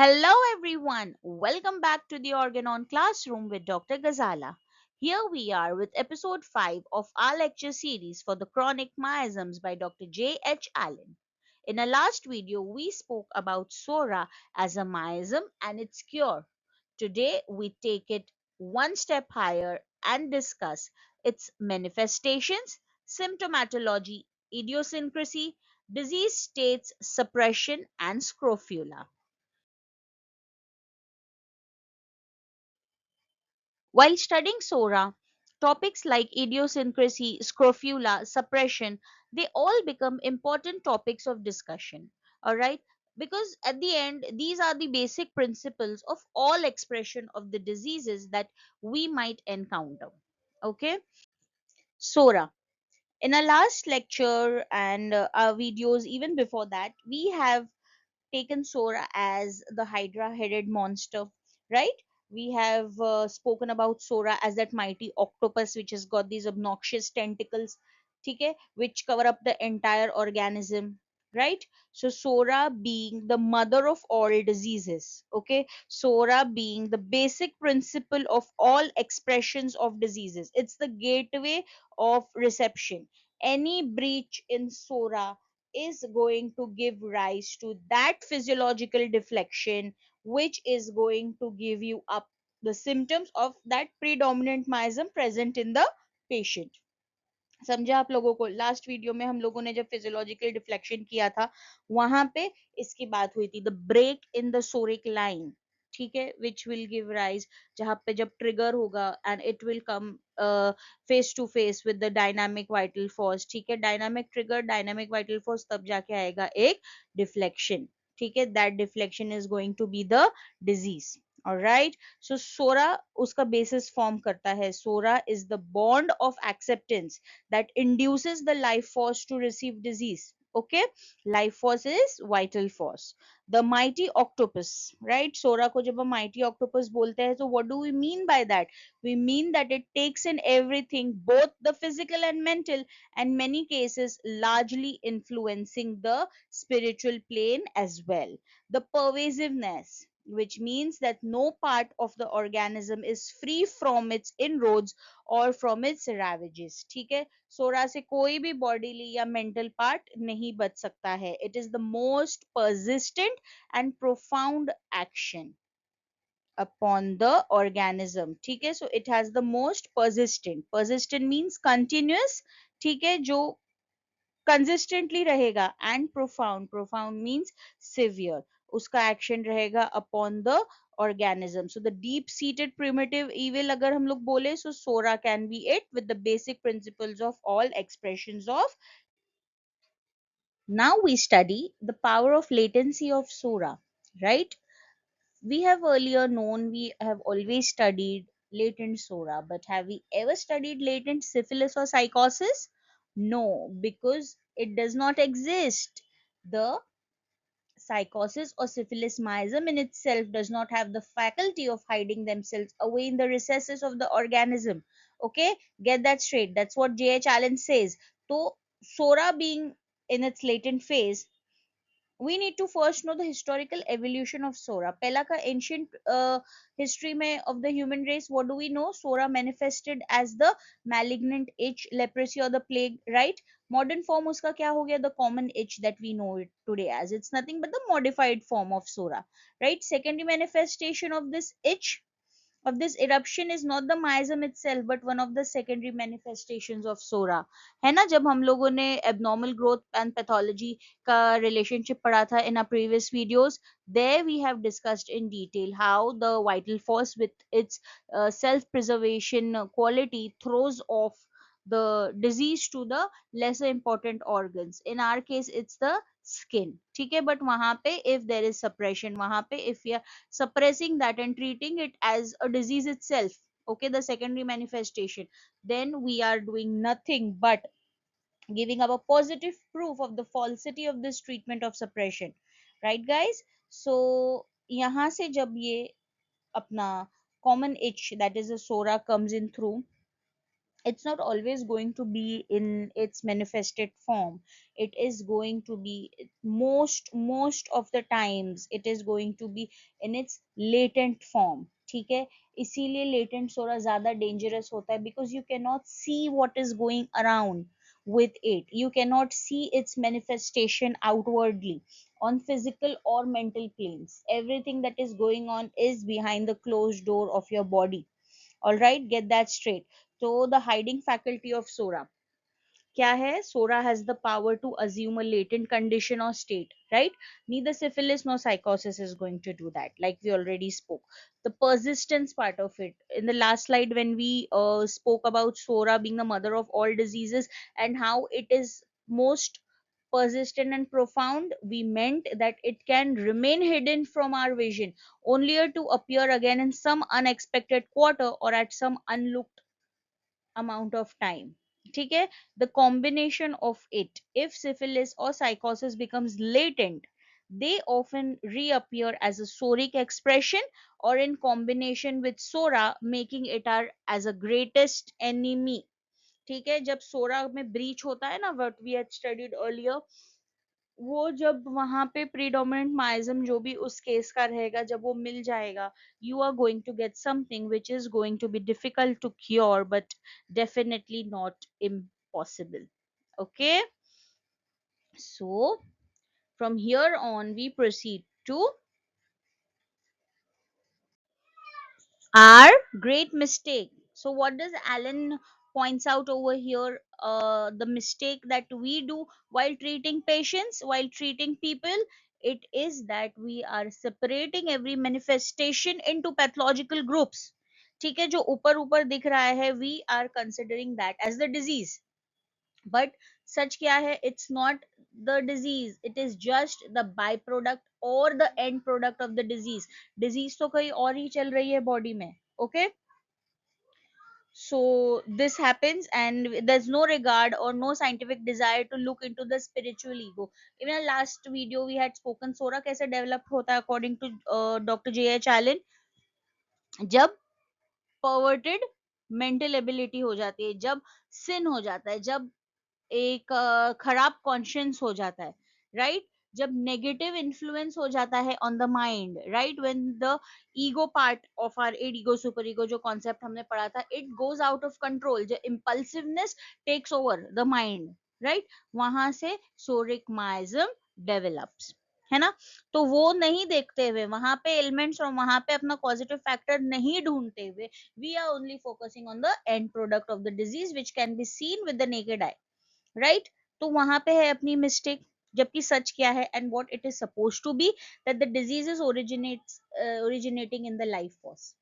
Hello, everyone. Welcome back to the Organon classroom with Dr. Gazala. Here we are with episode 5 of our lecture series for the chronic miasms by Dr. J. H. Allen. In our last video, we spoke about Psora as a miasm and its cure. Today, we take it one step higher and discuss its manifestations, symptomatology, idiosyncrasy, disease states, suppression, and scrofula. While studying Sora, topics like idiosyncrasy, scrofula, suppression, they all become important topics of discussion. All right? Because at the end, these are the basic principles of all expression of the diseases that we might encounter. Okay? Sora. In our last lecture and our videos, even before that, we have taken Sora as the Hydra headed monster, right? We have spoken about Sora as that mighty octopus which has got these obnoxious tentacles, okay, which cover up the entire organism, right? So, Sora being the mother of all diseases, okay, Sora being the basic principle of all expressions of diseases, it's the gateway of reception. Any breach in Sora is going to give rise to that physiological deflection which is going to give you up the symptoms of that predominant miasm present in the patient. समझा आप लोगों को? Last video में हम लोगों ने जब physiological deflection किया था वहां पे इसकी बात हुई थी, the break in the psoric line, ठीक है, विच विल गिव राइज, जहां पे जब ट्रिगर होगा and it will come face to face with the dynamic vital force, ठीक है, dynamic trigger dynamic vital force, तब जाके आएगा एक डिफ्लेक्शन, ठीक है, that deflection is going to be the disease. Alright, so Sora उसका basis form करता है. Sora is the bond of acceptance that induces the life force to receive disease. Okay, life force is vital force. The mighty octopus, right? Sora को जब हम mighty octopus बोलते हैं, so what do we mean by that? We mean that it takes in everything, both the physical and mental, and many cases largely influencing the spiritual plane as well. The pervasiveness, which means that no part of the organism is free from its inroads और from its ravages. ठीक है, सोरा से कोई भी bodily या mental part नहीं बच सकता है. It is the most persistent and profound action upon the organism. ठीक है, so it has the most persistent means continuous, ठीक है, जो कंसिस्टेंटली रहेगा, एंड प्रोफाउंड मींस सिवियर, उसका एक्शन रहेगा upon the organism. So the deep seated primitive evil अगर हम लोग बोले, so Sora can be it with the basic principles of all expressions of. Now we study the power of latency of Sora, right? We have earlier known, we have always studied latent Sora, but have we ever studied latent syphilis or psychosis? No, because it does not exist. The psychosis or syphilis miasm in itself does not have the faculty of hiding themselves away in the recesses of the organism. Okay, get that straight. That's what J.H. Allen says. So, Sora being in its latent phase, we need to first know the historical evolution of Sora. Pehla ka ancient history mein of the human race, what do we know? Sora manifested as the malignant itch, leprosy or the plague, right? Modern form uska kya ho gaya? The common itch that we know it today as. It's nothing but the modified form of Sora, right? Secondary manifestation of this eruption is not the miasm itself but one of the secondary manifestations of Sora, है ना? जब हम लोगों ने abnormal growth and pathology का relationship पढ़ा था in our previous videos, there we have discussed in detail how the vital force with its self preservation quality throws off the disease to the lesser important organs. In our case it's the skin, ठीक है, but वहां पे if there is suppression, वहां पे if we are suppressing that and treating it as a disease itself, okay, the secondary manifestation, then we are doing nothing but giving up a positive proof of the falsity of this treatment of suppression, right guys? So यहाँ से जब ये अपना common itch, that is a Sora, comes in through, It's not always going to be in its manifested form. It is going to be, most of the times it is going to be in its latent form. ठीक है, इसीलिए latent सोरा ज्यादा dangerous होता है, because you cannot see what is going around with it. You cannot see its manifestation outwardly on physical or mental planes. Everything that is going on is behind the closed door of your body. All right, get that straight. So the hiding faculty of Sora. क्या है? Sora has the power to assume a latent condition or state, right? Neither syphilis nor psychosis is going to do that, like we already spoke. The persistence part of it. In the last slide, when we spoke about Sora being the mother of all diseases and how it is most persistent and profound, we meant that it can remain hidden from our vision, only to appear again in some unexpected quarter or at some unlooked amount of time. ठीक है, the combination of it, if syphilis or psychosis becomes latent, they often reappear as a psoric expression or in combination with sora, making it our as a greatest enemy. ठीक है, जब सोरा में breach होता है ना, what we had studied earlier, वो जब वहां पे प्रीडोमिनेंट माइज्म जो भी उस केस का रहेगा, जब वो मिल जाएगा, you are going to get something which is going to be difficult to cure, but definitely not impossible. Okay, so from here on we proceed to our great mistake. So what does Alan points out over here? The mistake that we do while treating patients, while treating people, it is that we are separating every manifestation into pathological groups. ठीक है, जो ऊपर ऊपर दिख रहा है, we are considering that as the disease. But such क्या है? It's not the disease, it is just the byproduct or the end product of the disease. Disease तो कहीं और ही चल रही है body में. Okay, so this happens, and there's no regard or no scientific desire to look into the spiritual ego. Even in last video we had spoken sora कैसे develop होता है according to Dr. J.H. Allen. जब perverted mental ability हो जाती है, जब sin हो जाता है, जब एक खराब कॉन्शियंस हो जाता है, राइट, जब नेगेटिव इन्फ्लुएंस हो जाता है on the mind, right, when the ego part of our ego super ego जो कॉन्सेप्ट हमने पढ़ा था, it goes out of control, जो impulsiveness takes over the mind, right, वहां से सोरिक माइज्म डेवलप्स, है ना? तो वो नहीं देखते हुए वहां पे एलिमेंट्स और वहां पे अपना पॉजिटिव फैक्टर नहीं ढूंढते हुए, we are only focusing on the end product of the disease which can be seen with the naked eye, right? तो वहां पे है अपनी मिस्टेक. जबकि सच क्या है, and what it is suppose to be, that the diseases originating in the life force.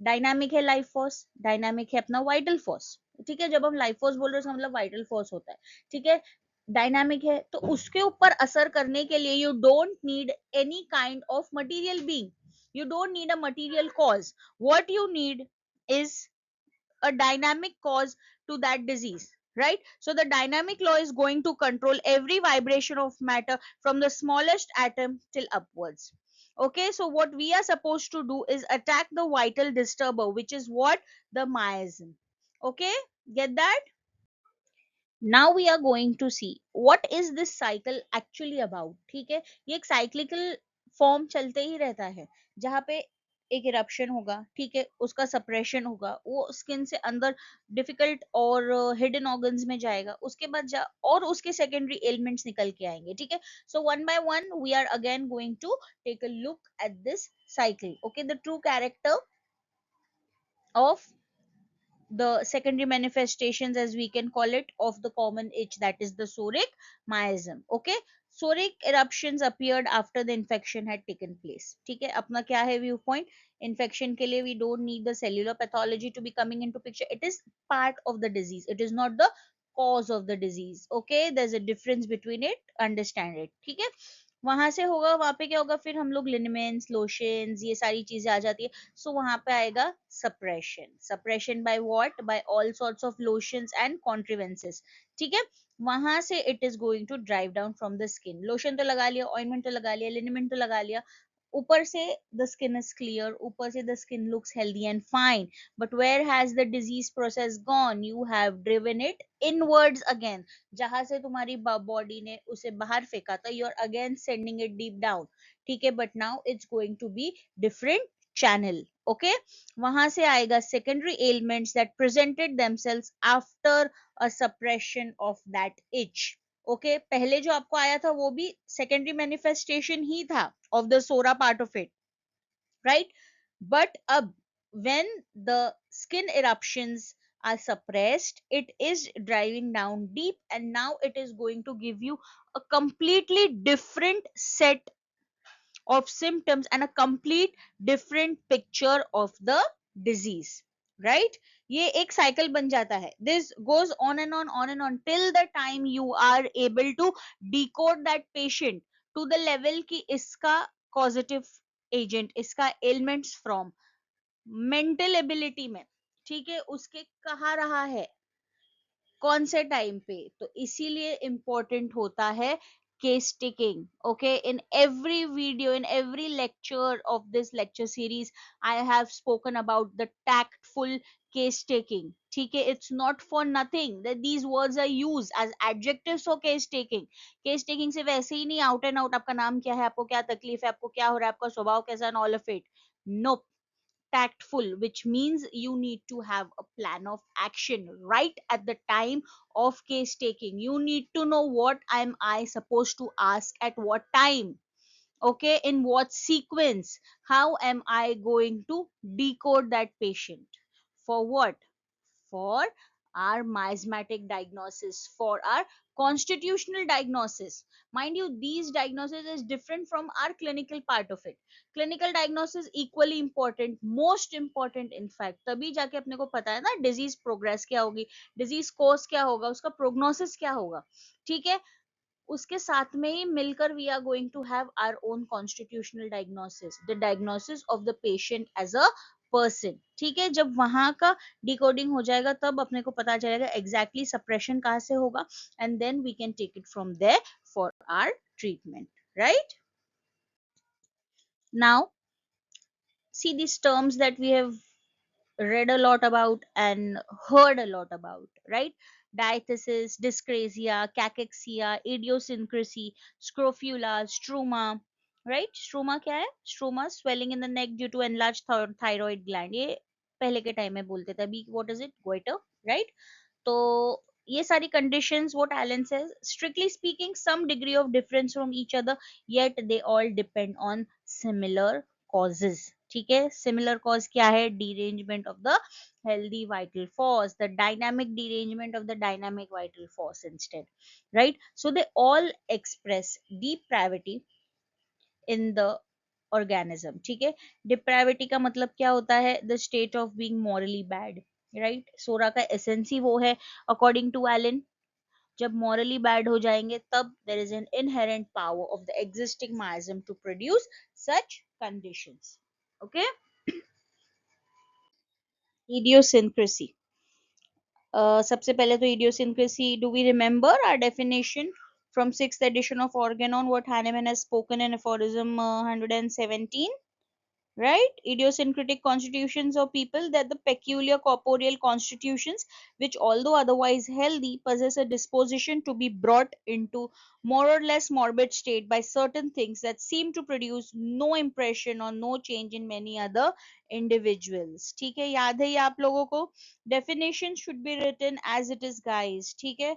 Dynamic है लाइफ फोर्स, डायनामिक है अपना वाइटल फोर्स. ठीक है, जब हम लाइफ फोर्स बोल रहे हैं उसका मतलब वाइटल फोर्स होता है. ठीक है, डायनामिक है तो उसके ऊपर असर करने के लिए you don't need any kind of material being, you don't need a material cause. What you need is a dynamic cause to that disease, right? So the dynamic law is going to control every vibration of matter from the smallest atom till upwards. Okay, so what we are supposed to do is attack the vital disturber, which is what? The miasm. Okay, get that? Now we are going to see what is this cycle actually about. ठीक है, ये एक cyclical form चलते ही रहता है, जहाँ पे एक इरप्शन होगा, ठीक है, उसका सप्रेशन होगा, वो स्किन से अंदर डिफिकल्ट और हिडन ऑर्गन्स में जाएगा, उसके बाद और उसके सेकेंडरी एलिमेंट्स निकल के आएंगे. ठीक है, so one by one we are again going to take a look at this cycle. Okay, the true character of the secondary manifestations, as we can call it, of the common itch, that is the psoric miasm. Okay, psoric eruptions appeared after the infection had taken place. ठीक है, अपना क्या है view point? Infection के लिए we don't need the cellular pathology to be coming into picture. It is part of the disease, it is not the cause of the disease. Okay, there's a difference between it, understand it. ठीक है, वहां से होगा, वहां पे क्या होगा, फिर हम लोग लिनेमेंट्स, लोशंस, ये सारी चीजें आ जाती है. सो वहां पे आएगा suppression. Suppression by what? By all sorts of lotions and contrivances. ठीक है, वहां से it is going to drive down from the skin. Lotion तो लगा लिया, ऑइंटमेंट तो लगा लिया, लिनेमेंट तो लगा लिया, ऊपर से the skin is clear, ऊपर से the skin looks healthy and fine, but where has the disease process gone? You have driven it inwards again. जहां से तुम्हारी बॉडी ने उसे बाहर फेंका था, you are again sending it deep down. ठीक है, but now it's going to be different channel. Okay, वहां से आएगा secondary ailments that presented themselves after a suppression of that itch. Okay, पहले जो आपको आया था वो भी सेकेंडरी मैनिफेस्टेशन ही था of the psora part of it, right? But अब when the skin eruptions are suppressed, it is driving down deep, and now it is going to give you a completely different set of symptoms and a complete different picture of the disease, right? ये एक cycle बन जाता है. This goes on and on till the time you are able to decode that patient to the level कि इसका causative agent, इसका ailments from mental ability में, ठीक है, उसके कहाँ रहा है, कौन से टाइम पे. तो इसीलिए इंपॉर्टेंट होता है case taking. Okay, in every video, in every lecture of this lecture series, I have spoken about the tactful case taking. ठीक है, it's not for nothing that these words are used as adjectives for case taking. Case taking से वैसे ही नहीं out and out आपका नाम क्या है, आपको क्या तकलीफ है, आपको क्या हो रहा है, आपका स्वभाव कैसा, and all of it. No, tactful, which means you need to have a plan of action right at the time of case taking. You need to know what am I supposed to ask at what time, okay, in what sequence, how am I going to decode that patient, for what, for our miasmatic diagnosis, for our constitutional diagnosis. Mind you, these diagnosis is different from our clinical part of it. Clinical diagnosis equally important, most important in fact. तभी जाके अपने को पता है ना disease progress क्या होगी, disease course क्या होगा, उसका prognosis क्या होगा. ठीक है, उसके साथ में ही मिलकर we are going to have our own constitutional diagnosis, the diagnosis of the patient as a person. ठीक है, जब वहां का डिकोडिंग हो जाएगा तब अपने को पता चलेगा एग्जैक्टली सप्रेशन कहाँ से होगा, and then we can take it from there for our treatment, right? Now see these terms that we have read a lot about and heard a lot about, right? Diathesis, dyscrasia, cachexia, idiosyncrasy, scrofula, struma, right? Struma क्या है? Struma, swelling in the neck due to enlarged thyroid gland. ये पहले के time में बोलते थे, अभी what is it? Goiter, right? तो ये सारी conditions, what Alan says, strictly speaking some degree of difference from each other, yet they all depend on similar causes. ठीक है, similar cause क्या है? Derangement of the healthy vital force, the dynamic derangement of the dynamic vital force instead, right? So they all express depravity in the organism. ठीक है, depravity का मतलब क्या होता है? The state of being morally bad, right? सोरा का essence ही वो है according to Allen. जब morally bad हो जाएंगे तब there is an inherent power of the existing miasm to produce such conditions. Okay, idiosyncrasy. सबसे पहले तो idiosyncrasy, do we remember our definition from 6th edition of Organon, what Hahnemann has spoken in aphorism 117? Right, idiosyncratic constitutions of people, that the peculiar corporeal constitutions which although otherwise healthy possess a disposition to be brought into more or less morbid state by certain things that seem to produce no impression or no change in many other individuals. ठीक है, याद है ये आप लोगों को? definition should be written as it is guys. ठीक है,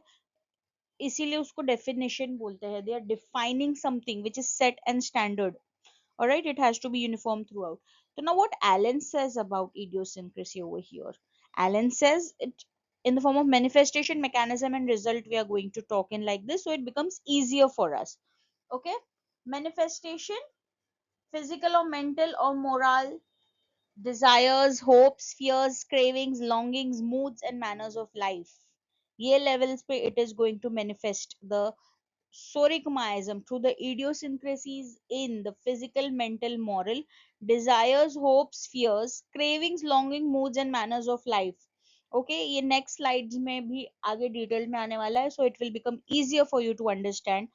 इसीलिए उसको definition बोलते हैं. they are defining something which is set and standard. All right, it has to be uniform throughout. So now what Allen says about idiosyncrasy over here? Allen says it in the form of manifestation, mechanism and result. We are going to talk in like this so it becomes easier for us. Okay, manifestation, physical or mental or moral, desires, hopes, fears, cravings, longings, moods and manners of life. ये levels पे it is going to manifest the psoric miasm through the idiosyncrasies in the physical, mental, moral, desires, hopes, fears, cravings, longing, moods and manners of life. Okay, ये next slides में भी आगे detail में आने वाला है, so it will become easier for you to understand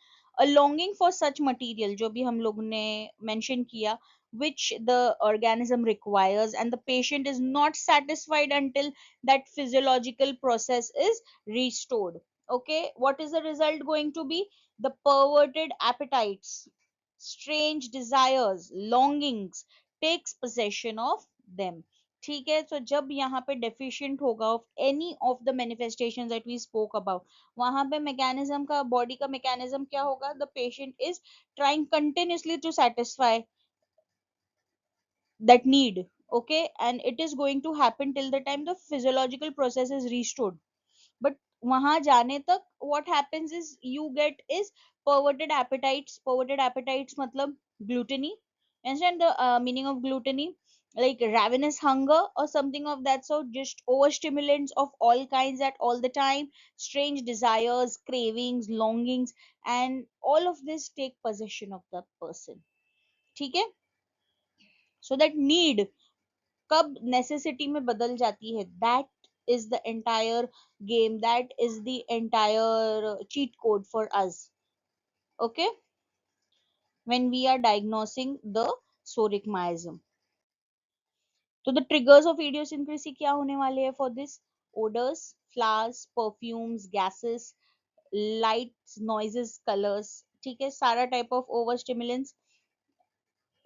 a longing for such material जो भी हम लोग ने mention किया, which the organism requires, and the patient is not satisfied until that physiological process is restored. Okay, what is the result going to be? The perverted appetites, strange desires, longings takes possession of them. ठीक है, तो जब यहाँ पे deficient होगा of any of the manifestations that we spoke about, वहां पे mechanism का, बॉडी का मैकेनिज्म क्या होगा? The patient is trying continuously to satisfy that need. Okay, and it is going to happen till the time the physiological process is restored. But वहां जाने तक what happens is you get is perverted appetites. Perverted appetites मतलब gluttony. Understand the meaning of gluttony? Like ravenous hunger or something of that sort, just overstimulants of all kinds at all the time, strange desires, cravings, longings, and all of this take possession of the person. ठीक है? So that need कब necessity में बदल जाती है, that is the entire game, that is the entire cheat code for us. Okay, when we are diagnosing the psoric miasm. तो the triggers of idiosyncrasy क्या होने वाले हैं for this? Odors, flowers, perfumes, gases, lights, noises, colors. ठीक है, सारा type of overstimulants.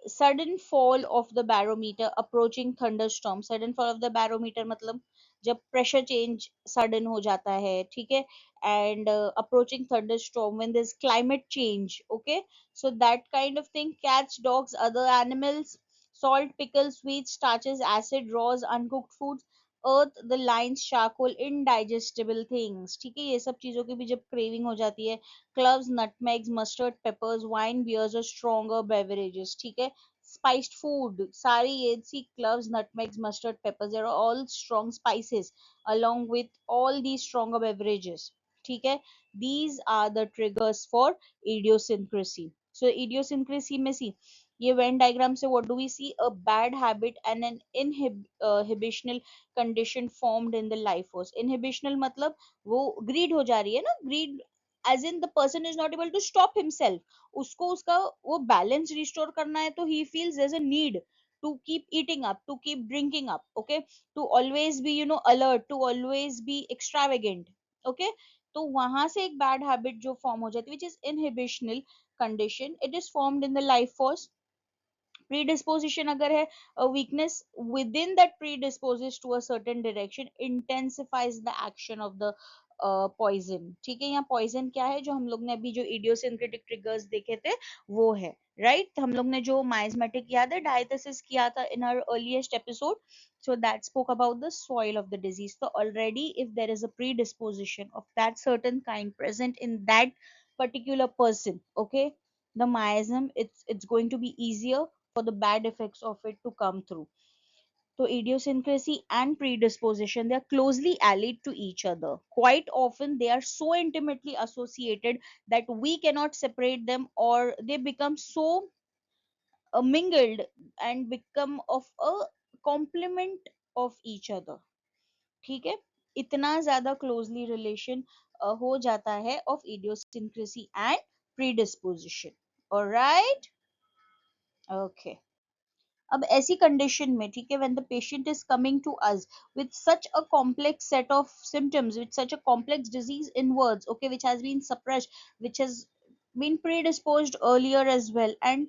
Sudden fall of the barometer approaching thunderstorm. Sudden fall of the barometer मतलब जब प्रेशर चेंज सडन हो जाता है, ठीक है, and approaching thunderstorm when there is climate change. Okay, so that kind of thing. Cats, dogs, other animals, salt, pickles, sweets, starches, acid, raws, uncooked foods, earth, the lines, charcoal, indigestible things. ठीक है, ये सब चीजों की भी जब craving हो जाती है. Cloves, nutmegs, mustard, peppers, wine, beers or stronger beverages. ठीक है, spiced food, सारी ये सी cloves, nutmegs, mustard, peppers, they are all strong spices along with all these stronger beverages. ठीक है, these are the triggers for idiosyncrasy. So idiosyncrasy में सी ये Venn diagram से what do we see? A bad habit and an inhibitional condition formed in the life force. Inhibitional मतलब वो greed हो जा रही है ना, greed as in the person is not able to stop himself. उसको उसका वो बैलेंस रिस्टोर करना है, तो he feels there's a need to keep eating up, to keep drinking up. Okay, to always be, you know, alert, to always be extravagant. Okay, तो वहां से एक बैड हैबिट जो फॉर्म हो जाती है, which is inhibitional condition, it is formed in the life force. Predisposition अगर है, a weakness within that predisposes to a certain direction intensifies the action of the poison. ठीक है, यहाँ poison क्या है? जो हम लोग ने अभी जो idiosyncratic triggers देखे थे वो है, right? हम लोग ने जो miasmatic याद है diathesis किया था in our earliest episode, so that spoke about the soil of the disease. So already if there is a predisposition of that certain kind present in that particular person, okay, the miasm, it's going to be easier for the bad effects of it to come through. So idiosyncrasy and predisposition, they are closely allied to each other. Quite often they are so intimately associated that we cannot separate them, or they become so mingled and become of a complement of each other. ठीक है, इतना ज्यादा closely relation हो जाता है of idiosyncrasy and predisposition. Alright, okay. अब ऐसी condition में, ठीक है, when the patient is coming to us with such a complex set of symptoms, with such a complex disease in words, okay, which has been suppressed, which has been predisposed earlier as well, and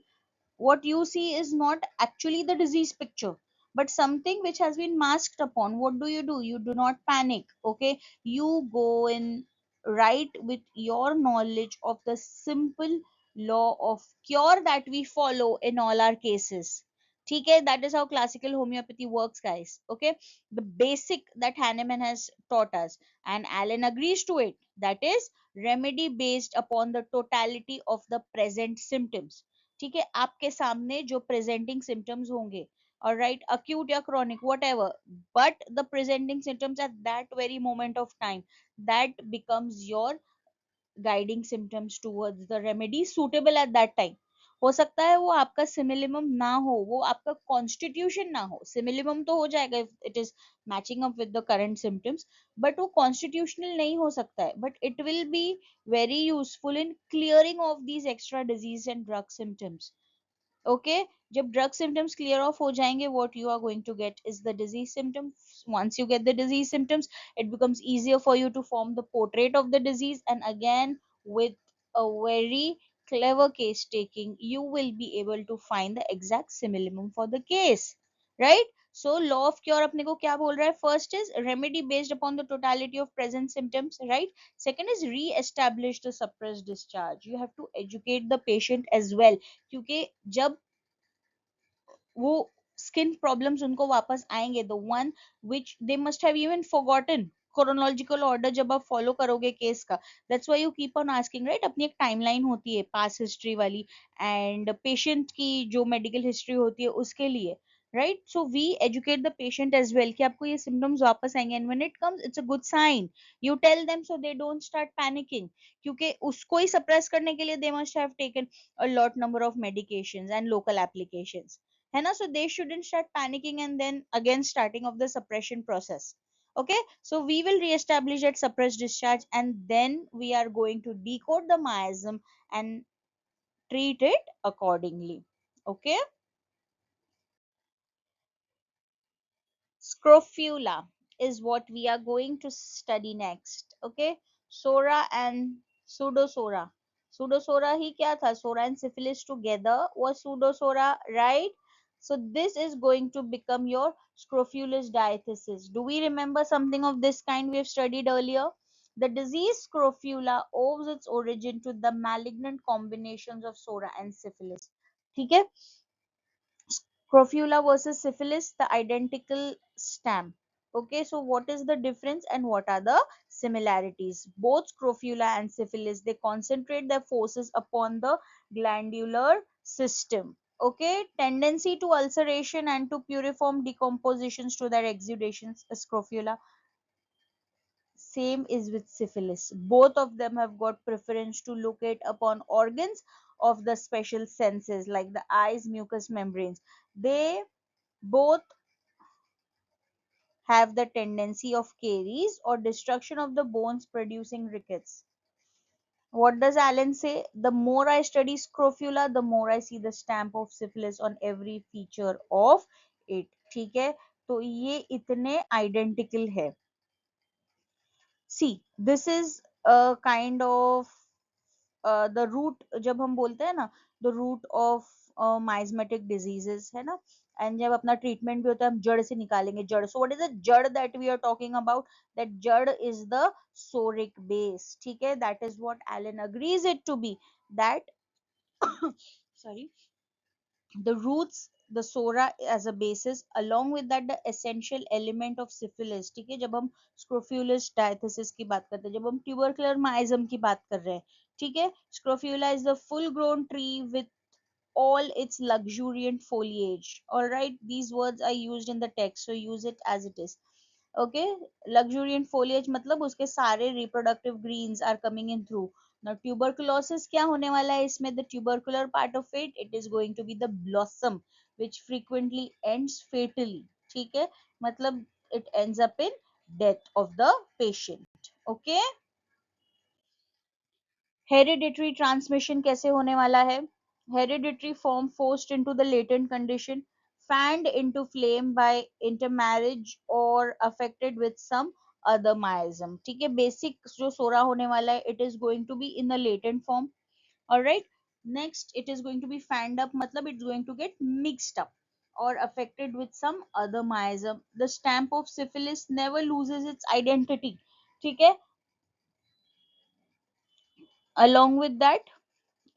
what you see is not actually the disease picture but something which has been masked upon, what do? You do not panic. Okay, you go in right with your knowledge of the simple law of cure that we follow in all our cases. ठीक है, that is how classical homeopathy works, guys. Okay, the basic that Hahnemann has taught us, and Allen agrees to it, that is remedy based upon the totality of the present symptoms. ठीक है, आपके सामने जो presenting symptoms होंगे, alright, acute या chronic, whatever, but the presenting symptoms at that very moment of time, that becomes your guiding symptoms towards the remedy suitable at that time. हो सकता है वो आपका सिमिलिमम ना हो, वो आपका कॉन्स्टिट्यूशन ना हो, सिमिलिमम तो हो जाएगा if it is matching up with the current symptoms, but वो कॉन्स्टिट्यूशनल नहीं हो सकता है, but it will be very useful in clearing of these extra disease and drug symptoms. Okay, जब ड्रग सिम्टम्स क्लियर ऑफ हो जाएंगे, what you are going to get is the disease symptoms. once you get the disease symptoms, it becomes easier for you to form the portrait of the disease, and again, with a very clever case taking, you will be able to find the exact simillimum for the case, right? So law of cure अपने को क्या बोल रहा है? First is remedy based upon the totality of present symptoms, right? Second is re-establish the suppressed discharge. You have to educate the patient as well, क्योंकि जब वो skin problems उनको वापस आएंगे, the one which they must have even forgotten, chronological order जब आप follow करोगे case का, that's why you keep on asking, right? अपनी एक टाइमलाइन होती है पास हिस्ट्री वाली, एंड पेशेंट की जो मेडिकल हिस्ट्री होती है उसके लिए, right? So we educate the patient as well कि आपको ये सिम्टम्स वापस आएंगे, and when it comes it's a good sign, you tell them so they don't start panicking, क्योंकि उसको ही सप्रेस करने के लिए दे must have taken a lot number of medications and local applications, है ना? So they shouldn't start panicking and then again starting of the suppression process. Okay, so we will re-establish that suppressed discharge, and then we are going to decode the miasm and treat it accordingly. Okay. Scrofula is what we are going to study next. Okay, Psora and Pseudosora. Pseudosora ही क्या था? Psora and syphilis together was Pseudosora, right? So this is going to become your Scrofulous diathesis. Do we remember something of this kind we have studied earlier? The disease Scrofula owes its origin to the malignant combinations of Psora and syphilis. ठीक है? Scrofula versus syphilis, the identical stamp. Okay, so what is the difference and what are the similarities? Both scrofula and syphilis, they concentrate their forces upon the glandular system. Okay, tendency to ulceration and to puriform decompositions to their exudations. Scrofula, same is with syphilis. Both of them have got preference to locate upon organs of the special senses like the eyes, mucous membranes. They both have the tendency of caries or destruction of the bones producing rickets. What does Allen say? The more I study scrofula, the more I see the stamp of syphilis on every feature of it. ठीक है, तो ये इतने identical है. See, this is a kind of the root, जब हम बोलते हैं ना, the root of miasmatic diseases, है ना? एंड जब अपना ट्रीटमेंट भी होता है हम जड़ से निकालेंगे, जड़. सो व्हाट इज द जड़ that we are talking about? That जड़ इज द सोरिक बेस. ठीक है, that is what Allen agrees it to be, that sorry, the roots, the sora as a basis, along with that the essential element of syphilis. ठीक है, जब हम scrofulous diathesis की बात करते हैं, जब हम tubercular miasm की बात कर रहे हैं, ठीक है, scrofula is the full grown tree with all its luxuriant foliage. All right, these words are used in the text, so use it as it is. Okay, luxuriant foliage मतलब उसके सारे reproductive greens are coming in through. Now tuberculosis क्या होने वाला है इसमें? The tubercular part of it, it is going to be the blossom which frequently ends fatally. ठीक है, मतलब it ends up in death of the patient. Okay, hereditary transmission कैसे होने वाला है? Hereditary form forced into the latent condition, fanned into flame by intermarriage और affected with some other miasm. ठीक है, बेसिक जो सोरा होने वाला है, it is going to be in the latent form. Alright, next it is going to be fanned up, मतलब it's going to get mixed up or affected with some other miasm. The stamp of syphilis never loses its identity. ठीक है, along with that,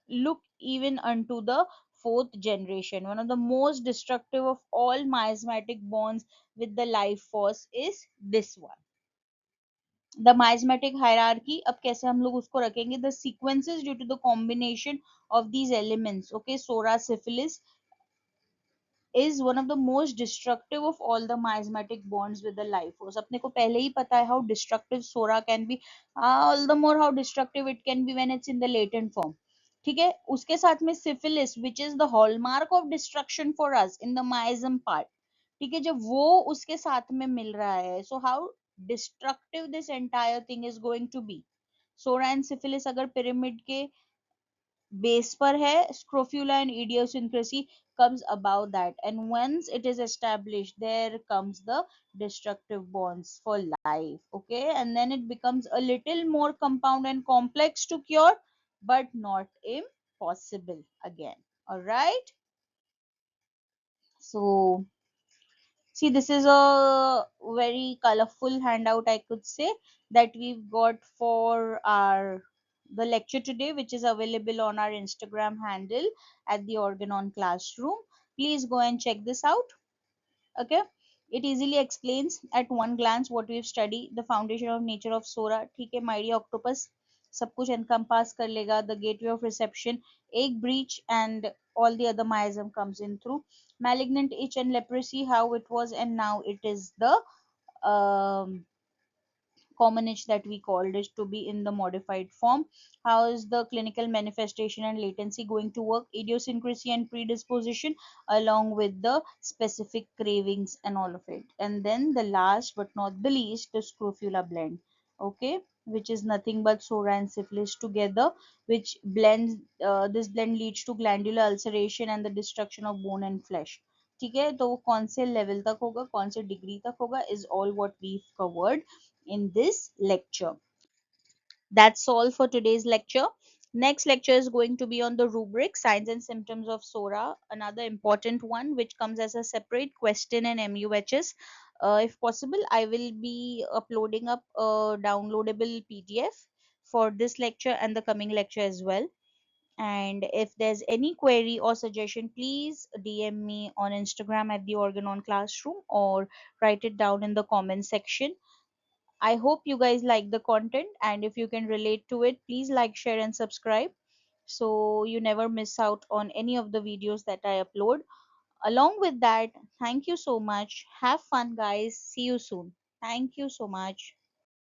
look even unto the fourth generation. One of the most destructive of all miasmatic bonds with the life force is this one. The miasmatic hierarchy, अब कैसे हम लोग उसको रखेंगे? The sequences due to the combination of these elements. Okay, Psora syphilis is one of the most destructive of all the miasmatic bonds with the life force. अपने को पहले ही पता है how destructive Psora can be, all the more how destructive it can be when it's in the latent form. ठीक है, उसके साथ में syphilis which is the hallmark of destruction for us in the miasm part, ठीक है, जब वो उसके साथ में मिल रहा है, so how destructive this entire thing is going to be. Psora and syphilis अगर पिरामिड के base पर है, scrofula and idiosyncrasy comes above that, and once it is established, there comes the destructive bonds for life. Okay, and then it becomes a little more compound and complex to cure, but not impossible again. All right, so see, this is a very colorful handout, I could say, that we've got for our the lecture today, which is available on our Instagram handle at the Organon Classroom. Please go and check this out. Okay, it easily explains at one glance what we've studied, the foundation of nature of Sora. ठीक है, mighty octopus सब कुछ encompass कर लेगा, the gateway of reception, egg breach and all the other miasm comes in through, malignant itch and leprosy, how it was and now it is the um, common itch that we called it to be in the modified form. How is the clinical manifestation and latency going to work? Idiosyncrasy and predisposition, along with the specific cravings and all of it. And then the last but not the least, the scrofula blend. Okay, which is nothing but Psora and syphilis together, which blends. This blend leads to glandular ulceration and the destruction of bone and flesh. ठीक है, तो वो कौन से level तक होगा, कौन से डिग्री तक होगा, is all what we've covered in this lecture. That's all for today's lecture. Next lecture is going to be on the rubric signs and symptoms of Sora, another important one which comes as a separate question in MUHS. If possible, I will be uploading up a downloadable PDF for this lecture and the coming lecture as well. And if there's any query or suggestion, please DM me on Instagram at the Organon Classroom or write it down in the comment section. I hope you guys like the content, and if you can relate to it, please like, share, and subscribe so you never miss out on any of the videos that I upload. Along with that, thank you so much. Have fun, guys. See you soon. Thank you so much.